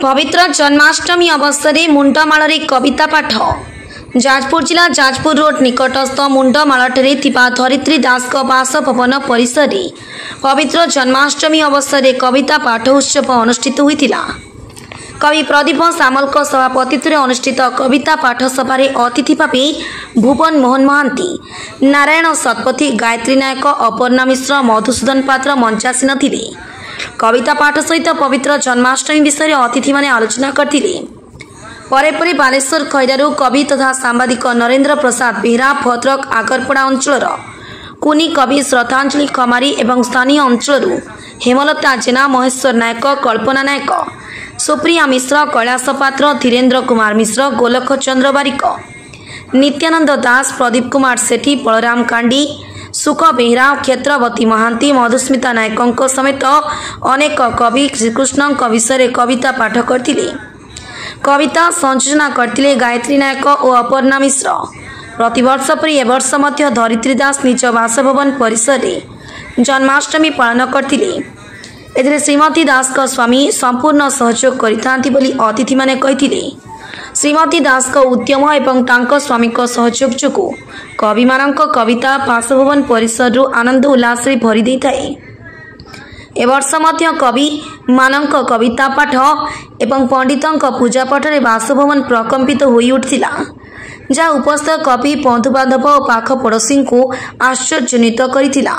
पवित्र जन्माष्टमी अवसर में मुंडमाल कविता पाठ जाजपुर जिला जाजपुर रोड निकटस्थ मुंडमालठे धरित्री दास बासभवन परिसर में पवित्र जन्माष्टमी अवसर में कविता पाठ उत्सव अनुष्ठित होता। कवि प्रदीप सामल सभापतित्व अनुष्ठित कविता पाठ सभार अतिथि भाव भुवन मोहन महांती, नारायण शतपथी, गायत्री नायक, अपर्णा मिश्र, मधुसूदन पात्र मंचासीन थे। कविता पाठ सहित पवित्र जन्माष्टमी विषय अतिथि माने आलोचना करथिले। परे बालेश्वर खैरारू कवि तथा सांबादिक नरेंद्र प्रसाद बेहरा, भद्रक आगरपड़ा अंचल कुनी कवि श्रद्धांजलि खमारी एवं स्थानीय अंचल हेमलता जेना, महेश्वर नायक, कल्पना नायक, सुप्रिया मिश्र, कैलाश पात्र, धीरेन्द्र कुमार मिश्र, गोलख चंद्र बारिक, नित्यानंद दास, प्रदीप कुमार सेठी, बलराम कांडी, सुख बेहरा, क्षेत्रवती महांती, मधुस्मिता नायकों समेत अनेक कवि श्रीकृष्ण विषय कविता पाठ करथिले। कविता संयोजना करथिले गायत्री नायक और अपर्णा मिश्र। प्रतिवर्ष परि ए वर्ष मध्य धरित्री दास निज बासभवन परिसर में जन्माष्टमी पालन करथिले। एथिरे श्रीमती दास का स्वामी संपूर्ण सहयोग करिथांती बोली अतिथि माने कहिथिले। श्रीमती दास का उद्यम एवं तांको स्वामी को सहयोग जोगु कवि मानक कविता बासभवन परिसर आनंद उल्लास भरी दे थाए। ए वर्ष मध्य कवि मानक कविता पाठ एवं पंडितों पूजा पाठ रे बासभवन प्रकंपित होई उठिला, जहाँ उपस्थित कवि बंधुबांधव और पाख पड़ोशी को आश्चर्यजनित करिथिला।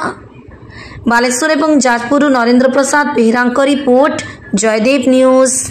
बालेश्वर एवं जाजपुर नरेंद्र प्रसाद बेहरा रिपोर्ट, जयदेव न्यूज।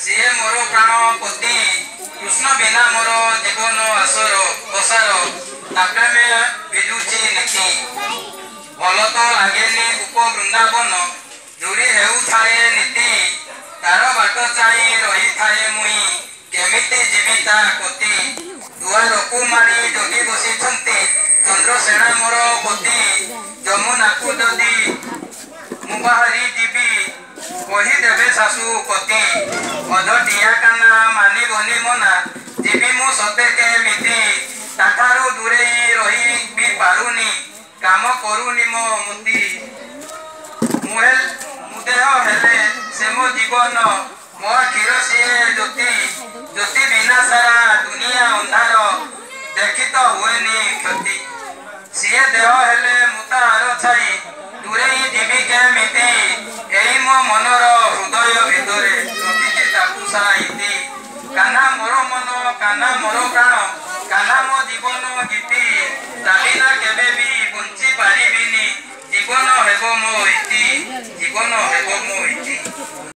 सीए मोर प्राण पति कृष्ण बिना मोर जीवन आसर संसार तापे में भिजुची नीति भल तो लागेनी उप वृंदावन दूरी हेउ थाए नीति तार बाट चाई रही थाए मुई केमिति जीविता कोति दुआर को मारी जगी बसी चंद्रसेना मोर पति जमुना को जदि मुबाहरी जीवी कही देवे शाशु पति अधटिया काना मानी बनी मना जीवी मु सते के मिति ताठारू दूरे रही भी पारुनी काम करूनी मो मुति मुदेह हेले से मो जीवन मो क्षीर सीए ज्योति ज्योति बिना सारा दुनिया अंधार देखी तो हुएनी क्षति सीए देह हेले मुता आर छाई दूरे ही जीवी के मिति एही मो मनर हृदय भितरे रखिछि ताकू सारा इति कान्हा मोर मन कान्हा मोर प्राण